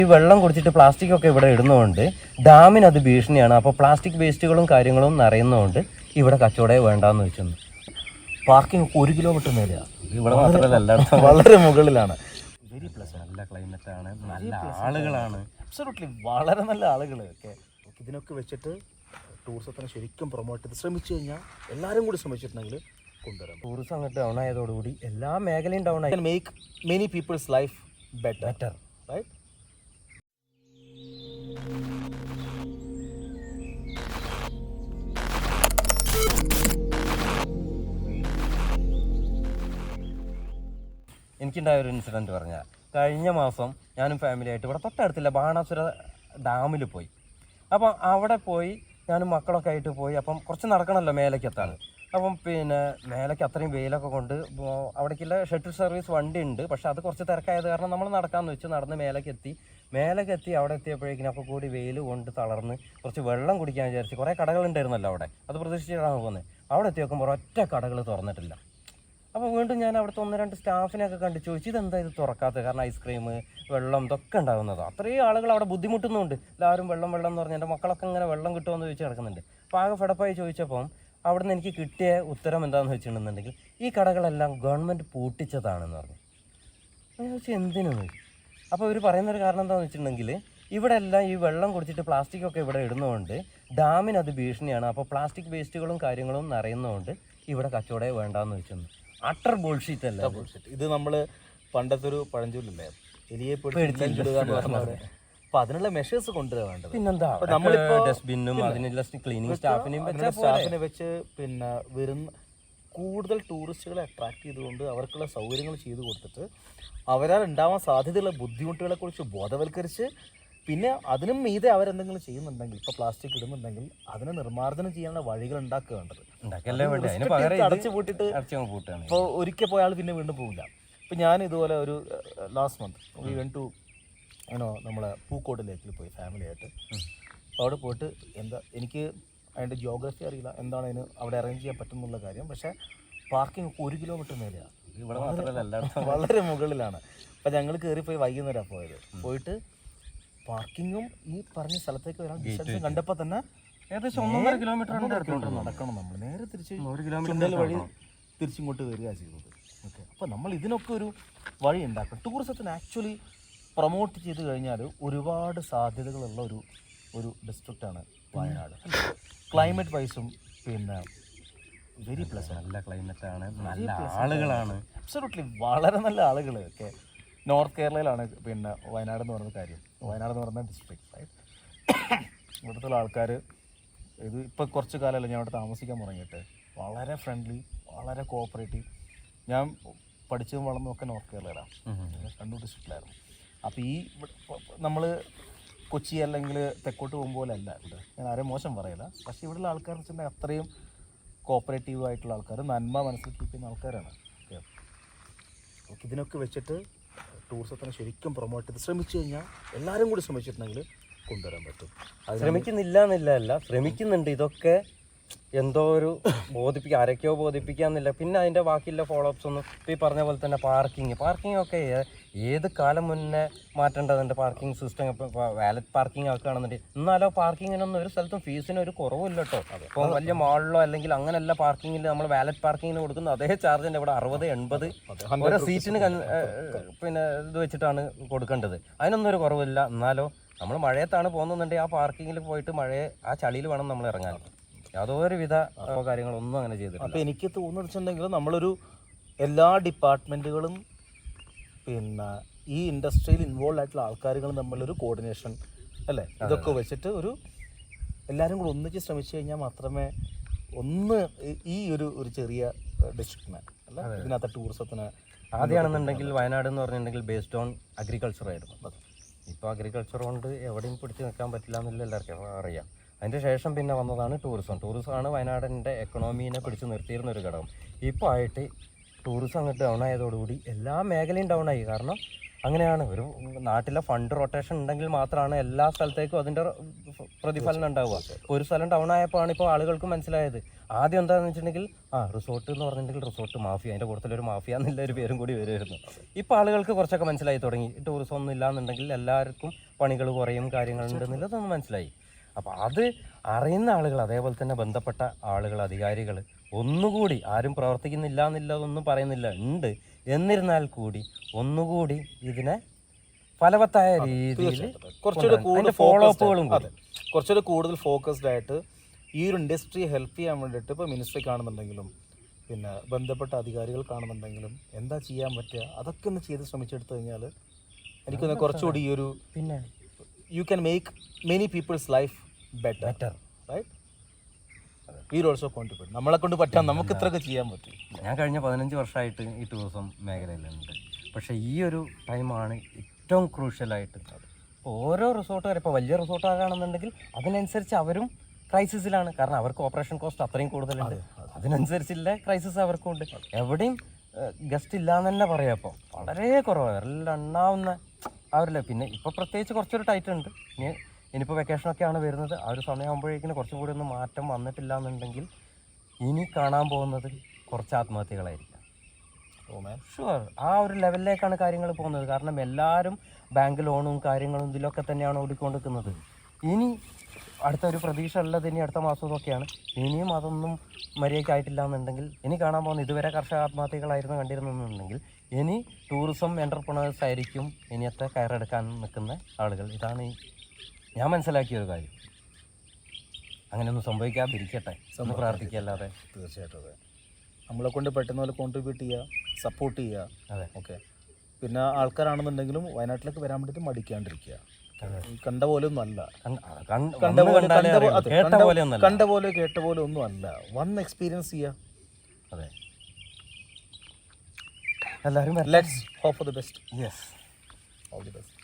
ഈ വെള്ളം കുടിച്ചിട്ട് പ്ലാസ്റ്റിക് ഒക്കെ ഇവിടെ ഇടുന്നതുകൊണ്ട് ഡാമിന് അത് ഭീഷണിയാണ്. അപ്പോൾ പ്ലാസ്റ്റിക് വേസ്റ്റുകളും കാര്യങ്ങളും നിറയുന്നതുകൊണ്ട് ഇവിടെ കച്ചവടമേ വേണ്ടാന്ന് വെച്ചു. പാർക്കിംഗ് 1 കിലോമീറ്റർ മേലെയാണ്. ഇവിടെ മാത്രമല്ല എല്ലായിടത്തും വളരെ മുകളിലാണ്. വെരി പ്ലസ്, നല്ല ക്ലൈമറ്റ് ആണ്, നല്ല ആളുകളാണ്. അബ്സല്യൂട്ട്ലി വളരെ നല്ല ആളുകൾ. ഓക്കെ, ഇതിനൊക്കെ വെച്ചിട്ട് ടൂറിസത്തിനെ ശരിക്കും പ്രൊമോട്ട് ചെയ്ത് ശ്രമിച്ചു കഴിഞ്ഞാൽ എല്ലാവരും കൂടി ശ്രമിച്ചിട്ടുണ്ടെങ്കിൽ കൊണ്ടുവരാം. ടൂറിസം അങ്ങോട്ട് ഡൗൺ ആയതോടുകൂടി എല്ലാ മേഖലയും ഡൗൺ ആയി. Make many people's life better, right? എനിക്കുണ്ടായ ഒരു ഇൻസിഡൻറ്റ് പറഞ്ഞാൽ, കഴിഞ്ഞ മാസം ഞാനും ഫാമിലിയായിട്ട് ഇവിടെ തൊട്ടടുത്തില്ല ബാണാസുര ഡാമിൽ പോയി. അപ്പം അവിടെ പോയി ഞാനും മക്കളൊക്കെ ആയിട്ട് പോയി. അപ്പം കുറച്ച് നടക്കണമല്ലോ മേലേക്കെത്താണ്. അപ്പം പിന്നെ മേലേക്ക് അത്രയും വെയിലൊക്കെ കൊണ്ട് അവിടേക്കുള്ള ഷട്ടിൽ സർവീസ് വണ്ടി ഉണ്ട്, പക്ഷെ അത് കുറച്ച് തിരക്കായത് കാരണം നമ്മൾ നടക്കാമെന്ന് വെച്ച് നടന്ന് മേലേക്കെത്തി അവിടെ എത്തിയപ്പോഴേക്കും അപ്പോൾ കൂടി വെയിൽ കൊണ്ട് തളർന്ന് കുറച്ച് വെള്ളം കുടിക്കാൻ വിചാരിച്ച് കുറേ കടകളുണ്ടായിരുന്നല്ലോ അവിടെ, അത് പ്രതീക്ഷിച്ചിട്ടാണ് പോകുന്നത്. അവിടെ എത്തി നോക്കുമ്പോൾ ഒറ്റ കടകൾ തുറന്നിട്ടില്ല. അപ്പോൾ വീണ്ടും ഞാൻ അവിടുത്തെ 1-2 സ്റ്റാഫിനെയൊക്കെ കണ്ട് ചോദിച്ചു, ഇതെന്താ ഇത് തുറക്കാത്തത്? കാരണം ഐസ്ക്രീം, വെള്ളം ഇതൊക്കെ ഉണ്ടാകുന്നതോ. അത്രയും ആളുകൾ അവിടെ ബുദ്ധിമുട്ടുന്നുണ്ട്. എല്ലാവരും വെള്ളം എന്ന് പറഞ്ഞ് എൻ്റെ മക്കളൊക്കെ ഇങ്ങനെ വെള്ളം കിട്ടുമെന്ന് ചോദിച്ച് കിടക്കുന്നുണ്ട്. അപ്പോൾ ആകെ ഫെഡപ്പായി ചോദിച്ചപ്പം അവിടെ നിന്ന് എനിക്ക് കിട്ടിയ ഉത്തരം എന്താണെന്ന് വെച്ചിട്ടുണ്ടെന്നുണ്ടെങ്കിൽ ഈ കടകളെല്ലാം ഗവൺമെൻറ് പൂട്ടിച്ചതാണെന്ന് പറഞ്ഞു. ഞാൻ ചോദിച്ചാൽ എന്തിനെന്ന് ചോദിച്ചു. അപ്പോൾ ഇവർ പറയുന്നൊരു കാരണം എന്താണെന്ന് വെച്ചിട്ടുണ്ടെങ്കിൽ ഇവിടെ എല്ലാം ഈ വെള്ളം കുടിച്ചിട്ട് പ്ലാസ്റ്റിക് ഒക്കെ ഇവിടെ ഇടുന്നതുകൊണ്ട് ഡാമിന് അത് ഭീഷണിയാണ്. അപ്പോൾ പ്ലാസ്റ്റിക് വേസ്റ്റുകളും കാര്യങ്ങളും നിറയുന്നതുകൊണ്ട് ഇവിടെ കച്ചവടമേ വേണ്ടാന്ന് വെച്ചു. അട്ടർ ബോൾഷീറ്റ് അല്ല. ഇത് നമ്മൾ പണ്ടത്തെ ഒരു പഴഞ്ചൊല്ലില്ലേ, എലിയെ പിടിച്ചിടുക എന്ന് പറഞ്ഞത്. അപ്പൊ അതിനുള്ള മെഷേഴ്സ് കൊണ്ടുവരാൻ വേണ്ടത്. പിന്നെന്താ, നമ്മളിപ്പോ ഡസ്റ്റ്ബിന്നും അതിനുള്ള ക്ലീനിങ് സ്റ്റാഫിനെ വെച്ച് പിന്നെ വരുന്ന കൂടുതൽ ടൂറിസ്റ്റുകളെ അട്രാക്ട് ചെയ്തുകൊണ്ട് അവർക്കുള്ള സൗകര്യങ്ങൾ ചെയ്തു കൊടുത്തിട്ട് അവരാൽ ഉണ്ടാവാൻ സാധ്യതയുള്ള ബുദ്ധിമുട്ടുകളെ കുറിച്ച് ബോധവൽക്കരിച്ച് പിന്നെ അതിനും മീതെ അവരെന്തെങ്കിലും ചെയ്യുന്നുണ്ടെങ്കിൽ, ഇപ്പോൾ പ്ലാസ്റ്റിക് ഇടുന്നുണ്ടെങ്കിൽ അതിനെ നിർമ്മാർജ്ജനം ചെയ്യാനുള്ള വഴികൾ ഉണ്ടാക്കുക വേണ്ടത്. അടച്ചു പൂട്ടിട്ട് ഇപ്പോൾ ഒരിക്കൽ പോയാൽ പിന്നെ വീണ്ടും പോകില്ല. ഇപ്പം ഞാൻ ഇതുപോലെ ഒരു last month we went to നമ്മളെ പൂക്കോട് ലേക്കിൽ പോയി ഫാമിലിയായിട്ട്. അപ്പോൾ അവിടെ പോയിട്ട് എന്താ, എനിക്ക് അതിൻ്റെ ജിയോഗ്രഫി അറിയില്ല, എന്താണ് അതിന് അവിടെ അറേഞ്ച് ചെയ്യാൻ പറ്റുന്നുള്ള കാര്യം. പക്ഷേ പാർക്കിംഗ് 1 കിലോമീറ്റർ മേലെയാണ്. ഇവിടെ മാത്രമല്ല എല്ലായിടത്തും വളരെ മുകളിലാണ്. അപ്പം ഞങ്ങൾ കയറിപ്പോയി വൈകുന്നേരമാണ് പോയിട്ട് പാർക്കിങ്ങും ഈ പറഞ്ഞ സ്ഥലത്തേക്ക് വരാൻ ഡിസ്റ്റൻസ് കണ്ടപ്പോൾ തന്നെ ഏകദേശം 1.5 കിലോമീറ്റർ നടക്കണം. നമ്മൾ നേരെ തിരിച്ച് ചുണ്ടൽ വഴി തിരിച്ചിങ്ങോട്ട് വരിക ചെയ്തത്. ഓക്കെ, അപ്പോൾ നമ്മൾ ഇതിനൊക്കെ ഒരു വഴി ഉണ്ടാക്കണം. ടൂറിസത്തിന് ആക്ച്വലി പ്രൊമോട്ട് ചെയ്ത് കഴിഞ്ഞാൽ ഒരുപാട് സാധ്യതകളുള്ള ഒരു ഡിസ്ട്രിക്റ്റാണ് വയനാട്. ക്ലൈമറ്റ് വൈസും പിന്നെ വെരി പ്ലസ്, നല്ല ക്ലൈമറ്റ് ആണ്, നല്ല ആളുകളാണ്. അബ്സല്യൂട്ട്ലി വളരെ നല്ല ആളുകൾ. ഓക്കെ, നോർത്ത് കേരളയിലാണ് പിന്നെ വയനാട് എന്ന് പറയുന്ന കാര്യം. വയനാട് എന്ന് പറയുന്ന ഡിസ്ട്രിക്ട്, റൈറ്റ്? ഇവിടുത്തെ ആൾക്കാർ ഇത് ഇപ്പോൾ കുറച്ച് കാലമല്ല ഞാൻ അവിടെ താമസിക്കാൻ തുടങ്ങിയിട്ട് വളരെ ഫ്രണ്ട്ലി, വളരെ കോഓപ്പറേറ്റീവ്. ഞാൻ പഠിച്ചതും വളർന്നതൊക്കെ നോർത്ത് കേരളയിലാണ്, കണ്ണൂർ ഡിസ്ട്രിക്റ്റിലായിരുന്നു. അപ്പോൾ ഈ നമ്മൾ കൊച്ചി അല്ലെങ്കിൽ തെക്കോട്ട് പോകുമ്പോൾ അല്ല ഇവിടെ. ഞാൻ ആരെയും മോശം പറയില്ല, പക്ഷേ ഇവിടെയുള്ള ആൾക്കാർ എന്ന് വെച്ചിട്ടുണ്ടെങ്കിൽ അത്രയും കോഓപ്പറേറ്റീവ് ആയിട്ടുള്ള ആൾക്കാർ, നന്മ മനസ്സിലാക്കിയിരിക്കുന്ന ആൾക്കാരാണ്. ഓക്കെ, ഇതിനൊക്കെ വെച്ചിട്ട് ടൂറിസത്തിനെ ശരിക്കും പ്രൊമോട്ട് ചെയ്ത് ശ്രമിച്ചു കഴിഞ്ഞാൽ എല്ലാവരും കൂടി ശ്രമിച്ചിട്ടുണ്ടെങ്കിൽ കൊണ്ടുവരാൻ പറ്റും. ശ്രമിക്കുന്നില്ല എന്നല്ല, ശ്രമിക്കുന്നുണ്ട്. ഇതൊക്കെ എന്തോ ഒരു ആരൊക്കെയോ ബോധിപ്പിക്കാന്നില്ല. പിന്നെ അതിൻ്റെ ബാക്കിയുള്ള ഫോളോ അപ്സ് ഒന്നും ഇപ്പോൾ ഈ പറഞ്ഞ പോലെ തന്നെ പാർക്കിംഗ് ഒക്കെ ഏത് കാലം മുന്നേ മാറ്റേണ്ടതുണ്ട്. പാർക്കിംഗ് സിസ്റ്റം ഇപ്പോൾ വാലറ്റ് പാർക്കിംഗ് ആക്കുകയാണെന്നുണ്ടെങ്കിൽ എന്നാലോ പാർക്കിങ്ങിനൊന്നും ഒരു സ്ഥലത്തും ഫീസിന് ഒരു കുറവില്ല കേട്ടോ. ഇപ്പോൾ വലിയ മാളിലോ അല്ലെങ്കിൽ അങ്ങനെയല്ല പാർക്കിങ്ങിൽ നമ്മൾ വാലറ്റ് പാർക്കിങ്ങിന് കൊടുക്കുന്ന അതേ ചാർജിൻ്റെ ഇവിടെ 60-80 ഓരോ സീറ്റിന് പിന്നെ ഇത് വെച്ചിട്ടാണ് കൊടുക്കേണ്ടത്. അതിനൊന്നും ഒരു കുറവില്ല. എന്നാലോ നമ്മൾ മഴയത്താണ് പോകുന്നുണ്ടെങ്കിൽ ആ പാർക്കിങ്ങിൽ പോയിട്ട് ആ ചളിയിൽ വേണം നമ്മൾ ഇറങ്ങാൻ. യാതൊരുവിധ കാര്യങ്ങളൊന്നും അങ്ങനെ ചെയ്തിട്ടില്ല. അപ്പോൾ എനിക്ക് തോന്നുന്നുണ്ടെങ്കിൽ നമ്മളൊരു എല്ലാ ഡിപ്പാർട്ട്മെൻറ്റുകളും പിന്നെ ഈ ഇൻഡസ്ട്രിയിൽ ഇൻവോൾവ് ആയിട്ടുള്ള ആൾക്കാരുകളും തമ്മിലൊരു കോർഡിനേഷൻ അല്ലേ, ഇതൊക്കെ വെച്ചിട്ട് എല്ലാവരും കൂടി ഒന്നിച്ച് ശ്രമിച്ചു കഴിഞ്ഞാൽ മാത്രമേ ഈ ഒരു ചെറിയ ഡിസ്ട്രിക്റ്റിനെ അല്ല ഇതിനകത്ത് ടൂറിസത്തിന് ആദ്യമാണെന്നുണ്ടെങ്കിൽ വയനാട് എന്ന് പറഞ്ഞിട്ടുണ്ടെങ്കിൽ ബേസ്ഡ് ഓൺ അഗ്രികൾച്ചർ ആയിരുന്നു. ഇപ്പോൾ അഗ്രികൾച്ചർ കൊണ്ട് എവിടെയും പിടിച്ച് നിൽക്കാൻ പറ്റില്ല എന്നുള്ള എല്ലാവർക്കും അറിയാം. അതിൻ്റെ ശേഷം പിന്നെ വന്നതാണ് ടൂറിസമാണ് വയനാടിൻ്റെ എക്കണോമീനെ പിടിച്ച് നിർത്തിയിരുന്ന ഒരു ഘടകം. ഇപ്പോൾ ആയിട്ട് ടൂറിസം അങ്ങോട്ട് ഡൗൺ ആയതോടുകൂടി എല്ലാ മേഖലയും ഡൗൺ ആയി. കാരണം അങ്ങനെയാണ്, ഒരു നാട്ടിലെ ഫണ്ട് റൊട്ടേഷൻ ഉണ്ടെങ്കിൽ മാത്രമാണ് എല്ലാ സ്ഥലത്തേക്കും അതിൻ്റെ പ്രതിഫലനം ഉണ്ടാവുക. ഒരു സ്ഥലം ഡൗൺ ആയപ്പോഴാണ് ഇപ്പോൾ ആളുകൾക്ക് മനസ്സിലായത് ആദ്യം എന്താണെന്ന് വെച്ചിട്ടുണ്ടെങ്കിൽ റിസോർട്ട് എന്ന് പറഞ്ഞിട്ടുണ്ടെങ്കിൽ റിസോർട്ട് മാഫിയ, അതിൻ്റെ കൂട്ടത്തിലൊരു മാഫിയ എന്നുള്ള ഒരു പേരും കൂടി വരുമായിരുന്നു. ഇപ്പോൾ ആളുകൾക്ക് കുറച്ചൊക്കെ മനസ്സിലായി തുടങ്ങി. ടൂറിസം ഒന്നും ഇല്ലാന്നുണ്ടെങ്കിൽ എല്ലാവർക്കും പണികൾ കുറയും കാര്യങ്ങളുണ്ടെന്നുള്ളതൊന്ന് മനസ്സിലായി. അപ്പോൾ അത് അറിയുന്ന ആളുകൾ, അതേപോലെ തന്നെ ബന്ധപ്പെട്ട ആളുകൾ, അധികാരികൾ ഒന്നുകൂടി, ആരും പ്രവർത്തിക്കുന്നില്ല എന്നുള്ളതൊന്നും പറയുന്നില്ല, ഉണ്ട്. എന്നിരുന്നാൽ കൂടി ഒന്നുകൂടി ഇതിനെ ഫലവത്തായ രീതിയിൽ കുറച്ചുകൂടി ഫോളോ അപ്പുകളും കൂടി കുറച്ചുകൂടി കൂടുതൽ ഫോക്കസ്ഡ് ആയിട്ട് ഈ ഒരു ഇൻഡസ്ട്രിയെ ഹെൽപ്പ് ചെയ്യാൻ വേണ്ടിയിട്ട് ഇപ്പോൾ മിനിസ്ട്രി കാണുന്നുണ്ടെങ്കിലും പിന്നെ ബന്ധപ്പെട്ട അധികാരികൾ കാണുന്നുണ്ടെങ്കിലും എന്താ ചെയ്യാൻ പറ്റുക അതൊക്കെ ഒന്ന് ചെയ്ത് ശ്രമിച്ചെടുത്തു കഴിഞ്ഞാൽ എനിക്കൊന്ന് കുറച്ചുകൂടി ഈ ഒരു പിന്നെ you can make many people's life better right. We'll also contribute. നമ്മളെ കൊണ്ട് പറ്റാൻ നമുക്ക് ഇത്രയൊക്കെ ചെയ്യാൻ പറ്റും. ഞാൻ കഴിഞ്ഞ 15 വർഷമായിട്ട് ഈ ടൂറിസം മേഖലയിലുണ്ട്. പക്ഷേ ഈ ഒരു ടൈമാണ് ഏറ്റവും ക്രൂഷ്യലായിട്ട്. ഇപ്പോൾ ഓരോ റിസോർട്ടുകാർ, ഇപ്പോൾ വലിയ റിസോർട്ടാകാണെന്നുണ്ടെങ്കിൽ അതിനനുസരിച്ച് അവരും ക്രൈസിസിലാണ്. കാരണം അവർക്ക് ഓപ്പറേഷൻ കോസ്റ്റ് അത്രയും കൂടുതലുണ്ട്. അതിനനുസരിച്ചുള്ള ക്രൈസിസ് അവർക്കുണ്ട്. എവിടെയും ഗസ്റ്റ് ഇല്ലയെന്ന് തന്നെ പറയാം. അപ്പോൾ വളരെ കുറവാണ്, എല്ലാം എണ്ണാവുന്ന അവരില്ല. പിന്നെ ഇപ്പോൾ പ്രത്യേകിച്ച് കുറച്ചൊരു ടൈറ്റ് ഉണ്ട്. ഇനിയിപ്പോൾ വെക്കേഷനൊക്കെയാണ് വരുന്നത്. ആ ഒരു സമയമാകുമ്പോഴേക്കിന് കുറച്ചും കൂടി ഒന്ന് മാറ്റം വന്നിട്ടില്ല എന്നുണ്ടെങ്കിൽ ഇനി കാണാൻ പോകുന്നത് കുറച്ച് ആത്മഹത്യകളായിരിക്കും. ഷുവർ ആ ഒരു ലെവലിലേക്കാണ് കാര്യങ്ങൾ പോകുന്നത്. കാരണം എല്ലാവരും ബാങ്ക് ലോണും കാര്യങ്ങളും ഇതിലൊക്കെ തന്നെയാണ് ഓടിക്കൊണ്ടിരിക്കുന്നത്. ഇനി അടുത്തൊരു പ്രതീക്ഷ ഉള്ളത് ഇനി അടുത്ത മാസമൊക്കെയാണ്. ഇനിയും അതൊന്നും മര്യാദയ്ക്കായിട്ടില്ല എന്നുണ്ടെങ്കിൽ ഇനി കാണാൻ പോകുന്ന ഇതുവരെ കർഷക ആത്മഹത്യകളായിരുന്നു കണ്ടിരുന്നെന്നുണ്ടെങ്കിൽ ഇനി ടൂറിസം എൻ്റർപ്രണേഴ്സ് ആയിരിക്കും ഇനിയത്തെ കയറെടുക്കാൻ നിൽക്കുന്ന ആളുകൾ. ഇതാണ് ഞാൻ മനസ്സിലാക്കിയ ഒരു കാര്യം. അങ്ങനെയൊന്നും സംഭവിക്കാതിരിക്കട്ടെ എന്ന് പ്രാർത്ഥിക്കല്ലാതെ. തീർച്ചയായിട്ടും അതെ. നമ്മളെ കൊണ്ട് പറ്റുന്ന പോലെ കോൺട്രിബ്യൂട്ട് ചെയ്യുക, സപ്പോർട്ട് ചെയ്യുക. അതെ, ഓക്കെ. പിന്നെ ആൾക്കാരാണെന്നുണ്ടെങ്കിലും വയനാട്ടിലേക്ക് വരാൻ വേണ്ടിയിട്ട് മടിക്കാണ്ടിരിക്കുക. കണ്ട പോലെ ഒന്നും അല്ല, കണ്ട പോലെ കേട്ട പോലെ ഒന്നും അല്ല. വൺ എക്സ്പീരിയൻസ് ചെയ്യുക. അതെ, എല്ലാവരും let's hope for the best. Yes, all the best.